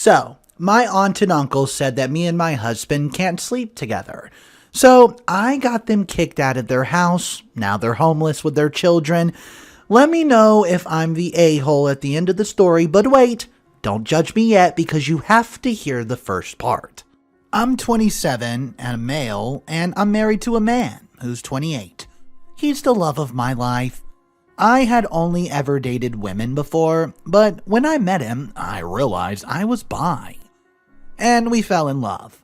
So, my aunt and uncle said that me and my husband can't sleep together. So, I got them kicked out of their house. Now they're homeless with their children. Let me know if I'm the a-hole at the end of the story, but wait, don't judge me yet because you have to hear the first part. I'm 27 and a male, and I'm married to a man who's 28. He's the love of my life. I had only ever dated women before, but when I met him, I realized I was bi. And we fell in love.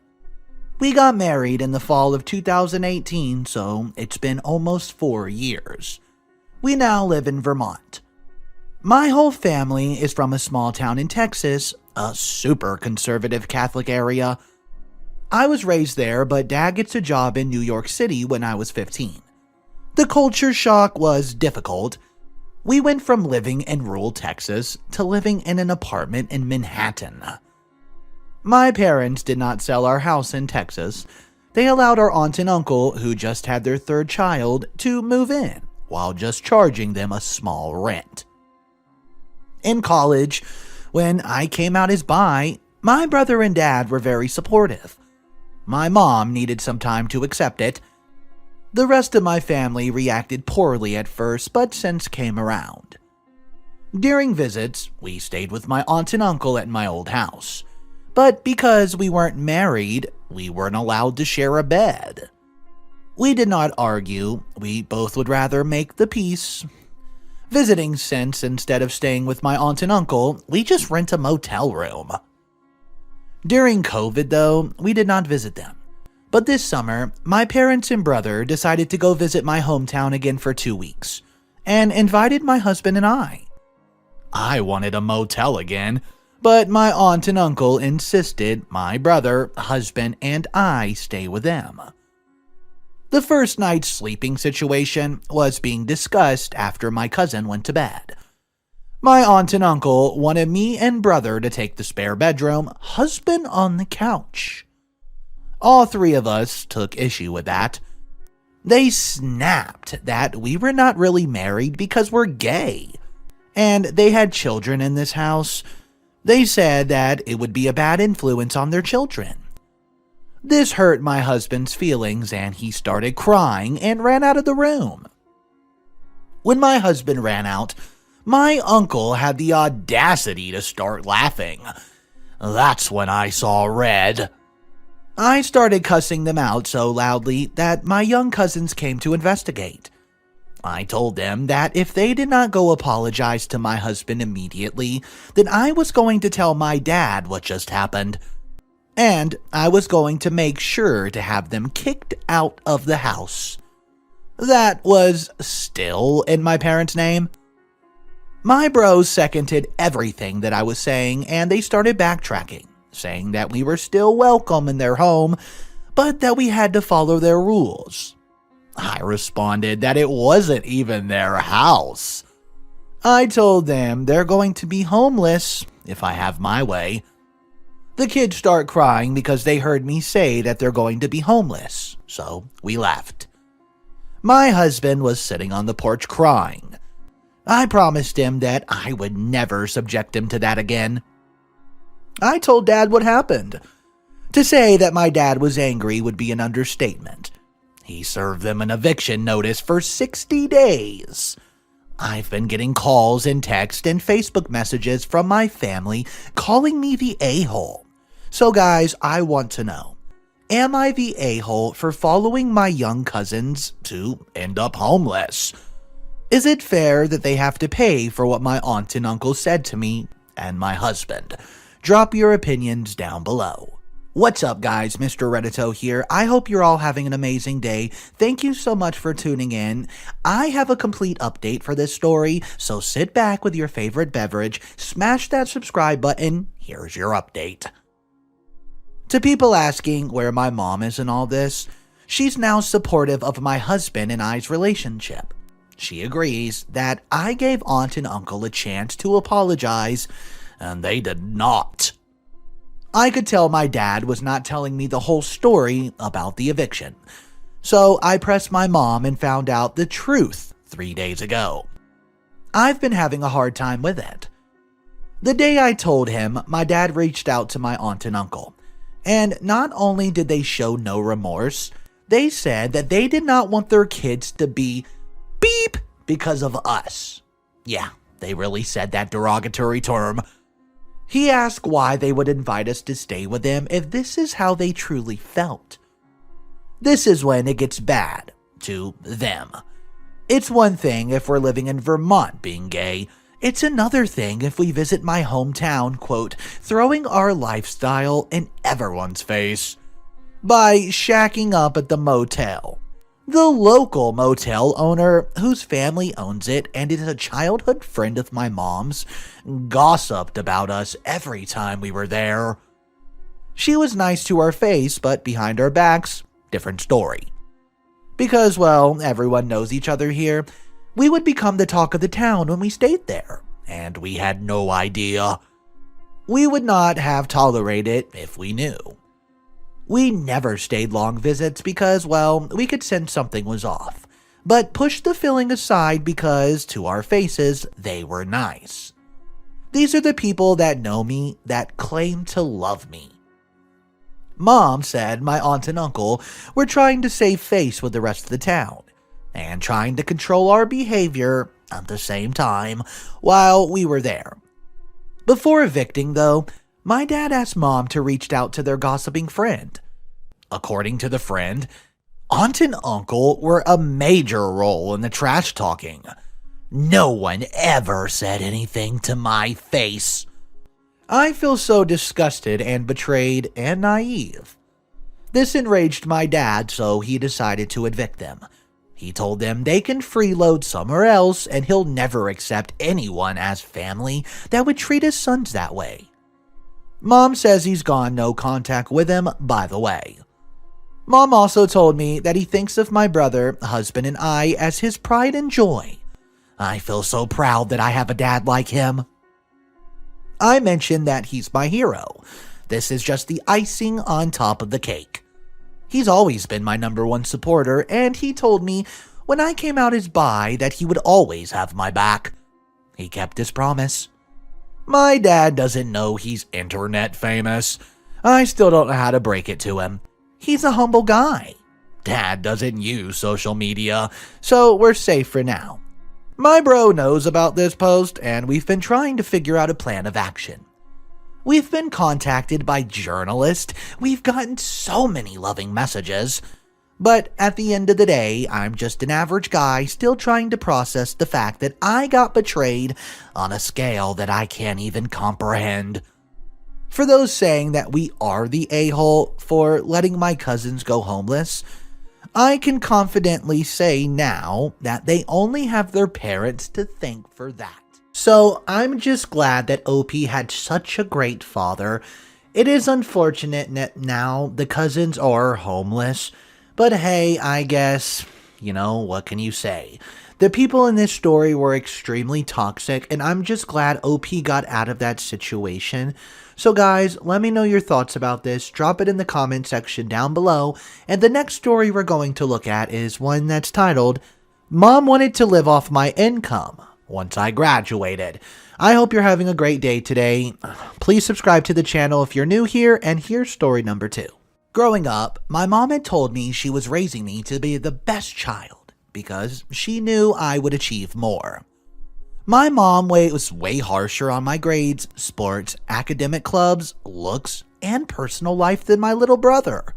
We got married in the fall of 2018, so it's been almost 4 years. We now live in Vermont. My whole family is from a small town in Texas, a super conservative Catholic area. I was raised there, but Dad gets a job in New York City when I was 15. The culture shock was difficult. We went from living in rural Texas to living in an apartment in Manhattan. My parents did not sell our house in Texas. They allowed our aunt and uncle, who just had their third child, to move in, while just charging them a small rent. In college, when I came out as bi, my brother and dad were very supportive. My mom needed some time to accept it. The rest of my family reacted poorly at first, but since came around. During visits, we stayed with my aunt and uncle at my old house. But because we weren't married, we weren't allowed to share a bed. We did not argue, we both would rather make the peace. Visiting since, instead of staying with my aunt and uncle, we just rent a motel room. During COVID though, we did not visit them. But this summer, my parents and brother decided to go visit my hometown again for 2 weeks, and invited my husband and I. I wanted a motel again, but my aunt and uncle insisted my brother, husband, and I stay with them. The first night's sleeping situation was being discussed after my cousin went to bed. My aunt and uncle wanted me and brother to take the spare bedroom, husband on the couch. All three of us took issue with that. They snapped that we were not really married because we're gay, and they had children in this house. They said that it would be a bad influence on their children. This hurt my husband's feelings, and he started crying and ran out of the room. When my husband ran out, my uncle had the audacity to start laughing. That's when I saw red. I started cussing them out so loudly that my young cousins came to investigate. I told them that if they did not go apologize to my husband immediately, then I was going to tell my dad what just happened. And I was going to make sure to have them kicked out of the house. That was still in my parents' name. My bros seconded everything that I was saying, and they started backtracking, saying that we were still welcome in their home, but that we had to follow their rules. I responded that it wasn't even their house. I told them they're going to be homeless if I have my way. The kids start crying because they heard me say that they're going to be homeless, so we left. My husband was sitting on the porch crying. I promised him that I would never subject him to that again. I told Dad what happened. To say that my dad was angry would be an understatement. He served them an eviction notice for 60 days. I've been getting calls and texts and Facebook messages from my family calling me the a-hole. So guys, I want to know, am I the a-hole for following my young cousins to end up homeless? Is it fair that they have to pay for what my aunt and uncle said to me and my husband? Drop your opinions down below. What's up guys, Mr. Reddito here. I hope you're all having an amazing day. Thank you so much for tuning in. I have a complete update for this story, so sit back with your favorite beverage, smash that subscribe button, here's your update. To people asking where my mom is in all this, she's now supportive of my husband and I's relationship. She agrees that I gave aunt and uncle a chance to apologize, and they did not. I could tell my dad was not telling me the whole story about the eviction, so I pressed my mom and found out the truth 3 days ago. I've been having a hard time with it. The day I told him, my dad reached out to my aunt and uncle. And not only did they show no remorse, they said that they did not want their kids to be beep because of us. Yeah, they really said that derogatory term. He asked why they would invite us to stay with them if this is how they truly felt. This is when it gets bad to them. It's one thing if we're living in Vermont being gay. It's another thing if we visit my hometown, quote, throwing our lifestyle in everyone's face by shacking up at the motel. The local motel owner, whose family owns it and is a childhood friend of my mom's, gossiped about us every time we were there. She was nice to our face, but behind our backs, different story. Because, well, everyone knows each other here, we would become the talk of the town when we stayed there, and we had no idea. We would not have tolerated it if we knew. We never stayed long visits because, well, we could sense something was off, but pushed the feeling aside because, to our faces, they were nice. These are the people that know me, that claim to love me. Mom said my aunt and uncle were trying to save face with the rest of the town, and trying to control our behavior at the same time while we were there. Before evicting, though, my dad asked Mom to reach out to their gossiping friend. According to the friend, Aunt and Uncle were a major role in the trash talking. No one ever said anything to my face. I feel so disgusted and betrayed and naive. This enraged my dad, so he decided to evict them. He told them they can freeload somewhere else and he'll never accept anyone as family that would treat his sons that way. Mom says he's gone no contact with him, by the way. Mom also told me that he thinks of my brother, husband, and I as his pride and joy. I feel so proud that I have a dad like him. I mentioned that he's my hero. This is just the icing on top of the cake. He's always been my #1 supporter, and he told me when I came out as bi that he would always have my back. He kept his promise. My dad doesn't know he's internet famous. I still don't know how to break it to him. He's a humble guy. Dad doesn't use social media, so we're safe for now. My bro knows about this post, and we've been trying to figure out a plan of action. We've been contacted by journalists. We've gotten so many loving messages. But at the end of the day, I'm just an average guy still trying to process the fact that I got betrayed on a scale that I can't even comprehend. For those saying that we are the a-hole for letting my cousins go homeless, I can confidently say now that they only have their parents to thank for that. So I'm just glad that OP had such a great father. It is unfortunate that now the cousins are homeless, but hey, I guess, what can you say? The people in this story were extremely toxic, and I'm just glad OP got out of that situation. So guys, let me know your thoughts about this. Drop it in the comment section down below. And the next story we're going to look at is one that's titled, Mom Wanted to Live Off My Income Once I Graduated. I hope you're having a great day today. Please subscribe to the channel if you're new here, and here's story number 2. Growing up, my mom had told me she was raising me to be the best child because she knew I would achieve more. My mom was way harsher on my grades, sports, academic clubs, looks, and personal life than my little brother.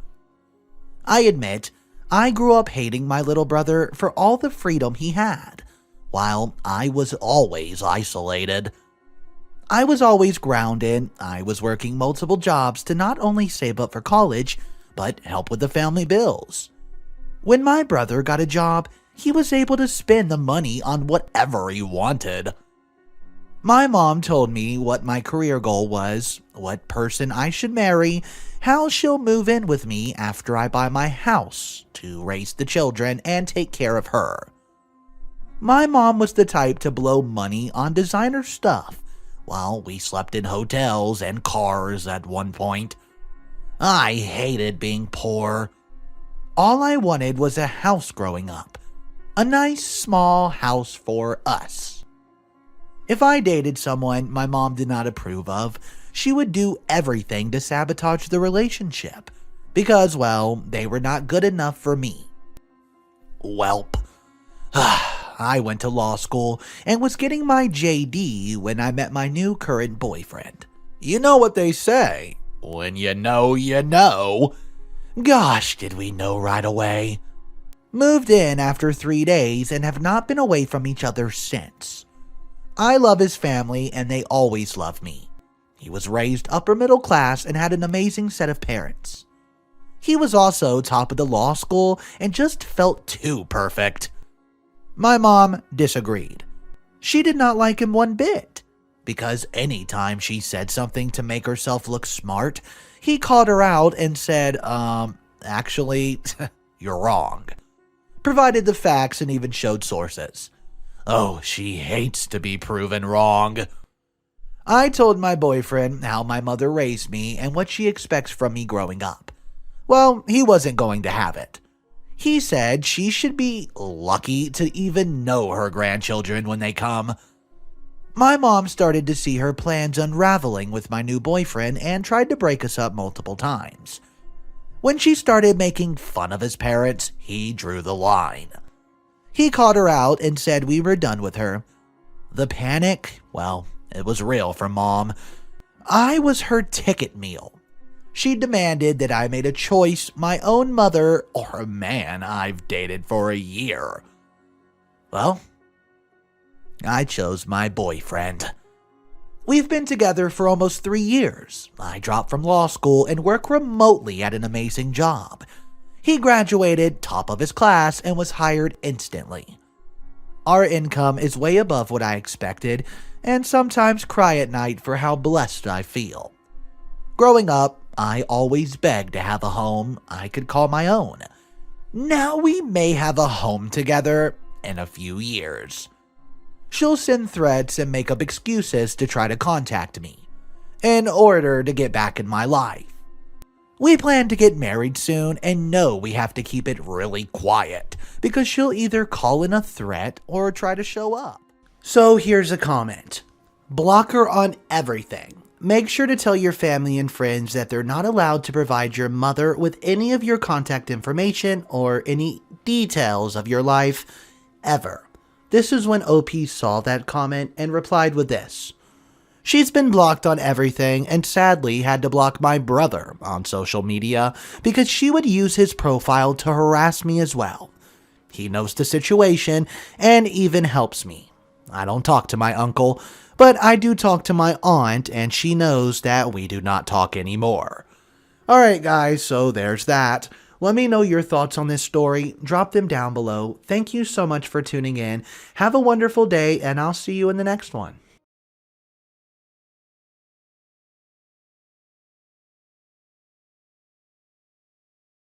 I admit, I grew up hating my little brother for all the freedom he had, while I was always isolated. I was always grounded. I was working multiple jobs to not only save up for college, but help with the family bills. When my brother got a job, he was able to spend the money on whatever he wanted. My mom told me what my career goal was, what person I should marry, how she'll move in with me after I buy my house to raise the children and take care of her. My mom was the type to blow money on designer stuff, while we slept in hotels and cars at one point. I hated being poor. All I wanted was a house growing up. A nice small house for us. If I dated someone my mom did not approve of, she would do everything to sabotage the relationship because, well, they were not good enough for me. Welp. I went to law school and was getting my JD when I met my new current boyfriend. You know what they say, when you know, you know. Gosh, did we know right away. Moved in after 3 days and have not been away from each other since. I love his family and they always love me. He was raised upper middle class and had an amazing set of parents. He was also top of the law school and just felt too perfect. My mom disagreed. She did not like him one bit, because anytime she said something to make herself look smart, he called her out and said, actually, you're wrong. Provided the facts and even showed sources. Oh, she hates to be proven wrong. I told my boyfriend how my mother raised me and what she expects from me growing up. Well, he wasn't going to have it. He said she should be lucky to even know her grandchildren when they come. My mom started to see her plans unraveling with my new boyfriend and tried to break us up multiple times. When she started making fun of his parents, he drew the line. He called her out and said we were done with her. The panic, well, it was real for Mom. I was her ticket meal. She demanded that I made a choice, my own mother or a man I've dated for a year. Well, I chose my boyfriend. We've been together for almost 3 years. I dropped from law school and work remotely at an amazing job. He graduated top of his class and was hired instantly. Our income is way above what I expected, and sometimes cry at night for how blessed I feel. Growing up, I always begged to have a home I could call my own. Now we may have a home together in a few years. She'll send threats and make up excuses to try to contact me, in order to get back in my life. We plan to get married soon and know we have to keep it really quiet, because she'll either call in a threat or try to show up. So here's a comment. Block her on everything. Make sure to tell your family and friends that they're not allowed to provide your mother with any of your contact information or any details of your life, ever. This is when OP saw that comment and replied with this. She's been blocked on everything and sadly had to block my brother on social media because she would use his profile to harass me as well. He knows the situation and even helps me. I don't talk to my uncle, but I do talk to my aunt and she knows that we do not talk anymore. Alright guys, so there's that. Let me know your thoughts on this story. Drop them down below. Thank you so much for tuning in. Have a wonderful day and I'll see you in the next one.